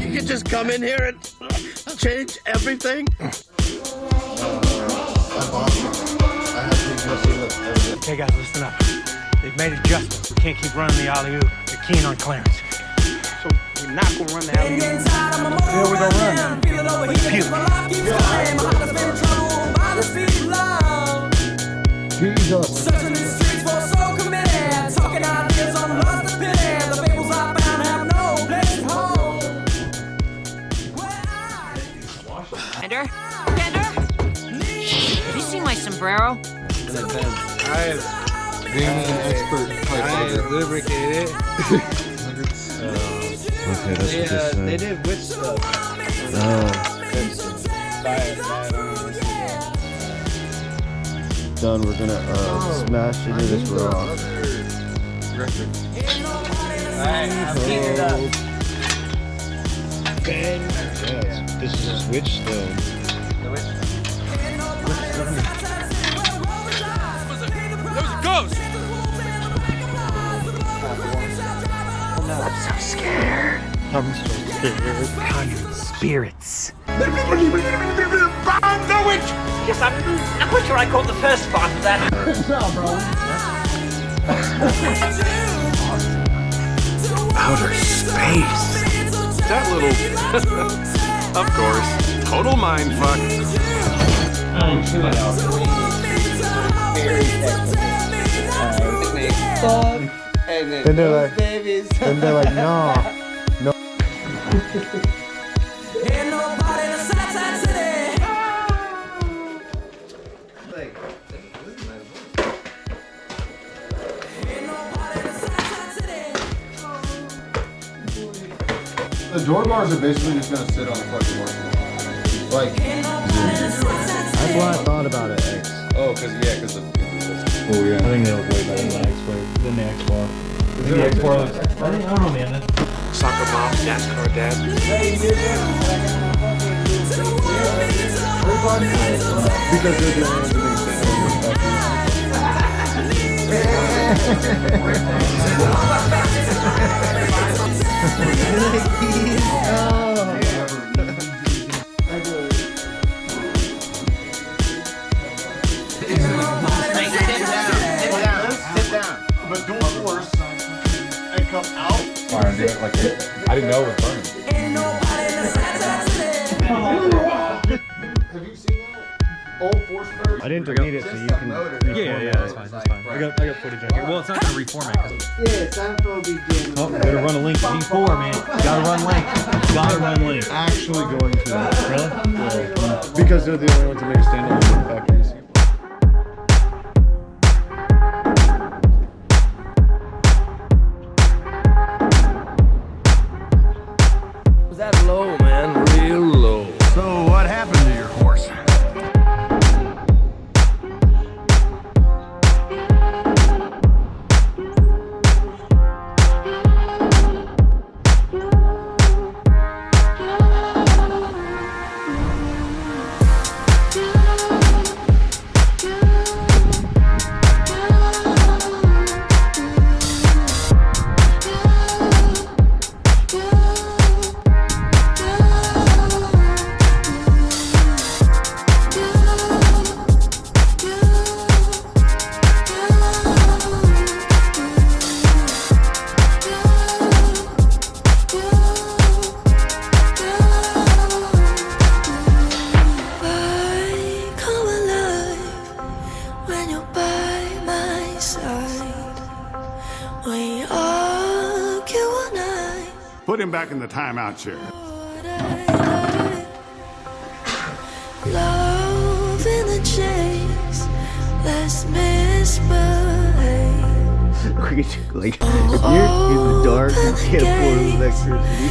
You can just come in here and change everything. Okay, guys, listen up. They've made adjustments. We can't keep running the alley-oop. They're keen on clearance. So we're not gonna run the alley-oop. Where we gonna run? Jesus. Searching the streets for soul committed, talking ideas on lost opinion. The fables I found have no place at home. Bender? Bender? Have you seen my sombrero? I being an expert lubricated. Okay, that's what this they did witch stuff. Done. We're gonna smash into this rock. Alright, I'll heat it up. This is a switch stone. The witch stuff. There was a ghost! I'm so scared. I'm so scared. Conjured spirits. Yes, I'm quite sure I caught the first part of that. Outer space. That little... of course. Total mind fuck. Then they're like, no. Ain't nobody in the Southside City. Ain't nobody in the Southside City. The door bars are basically just gonna sit on the fucking wall. Like, that's what I thought about it, X. Oh, because the Oh yeah. I think they look way better than the X-Bar. Than the X-Bar. The X-Bar looks... I don't know, man. Soccer mom, NASCAR dad. Because they're the ones that But don't force and come out. Fire and do it like I didn't know it was burning. Ain't nobody in the Southside City. Have you seen that? Old force first? I didn't delete it so you can. Yeah, that's fine, that's fine. I got footage on here. Well, it's not gonna reformat because... Oh, gotta run a link to V4, man. Gotta run link. Gotta run link. Actually going to that. Really? Yeah. Because they're the only ones that make a standalone factories. that low, man, real low. So what happened to your horse? Put him back in the timeout chair. Love in the chase, let's misbehave. Like, if you're in the dark and can't afford electricity,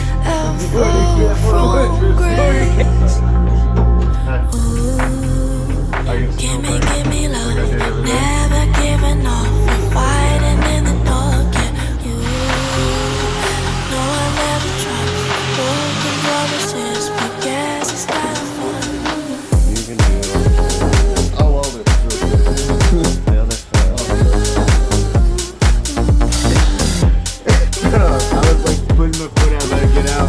give me love, never giving up, fighting in the dark. Yeah, you know I never tried. Broken promises, but guess it's not fun. you can do it. Oh, well, the other side. I was like putting my foot out, let it get out.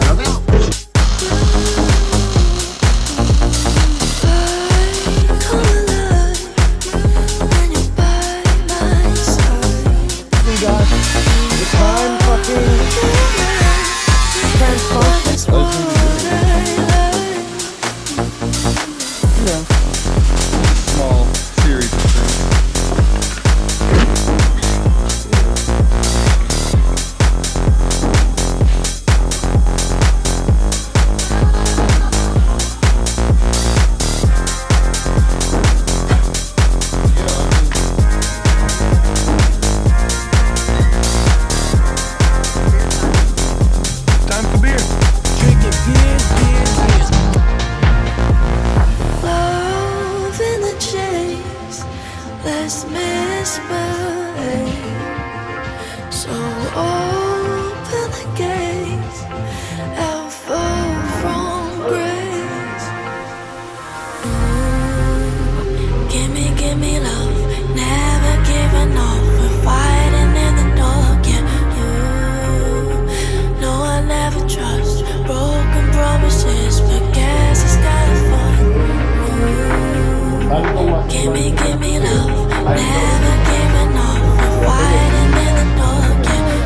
give me love. Never giving up. Fighting in the dark. Yeah.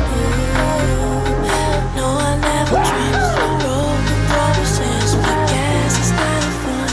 No, I never trust. Broken promises, but guess it's not fun.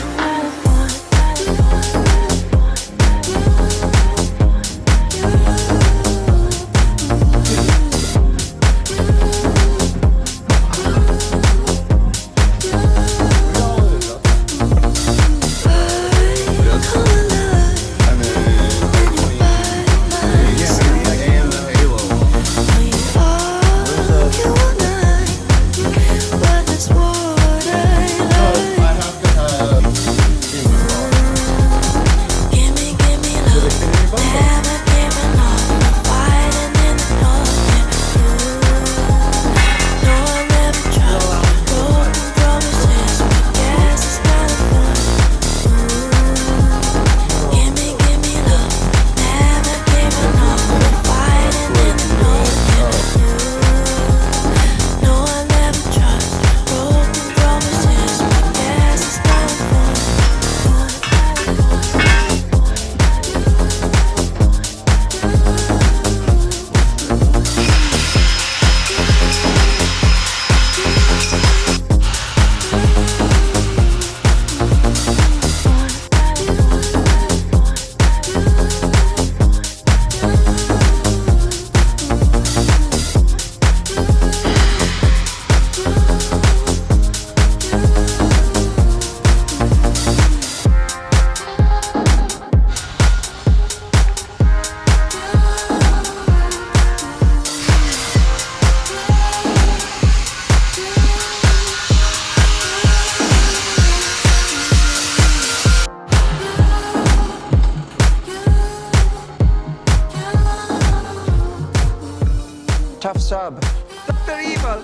Tough sub. Dr. Evil,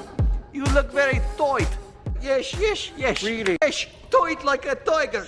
you look very tight. Yes, yes, yes. Really? Yes, tight like a tiger.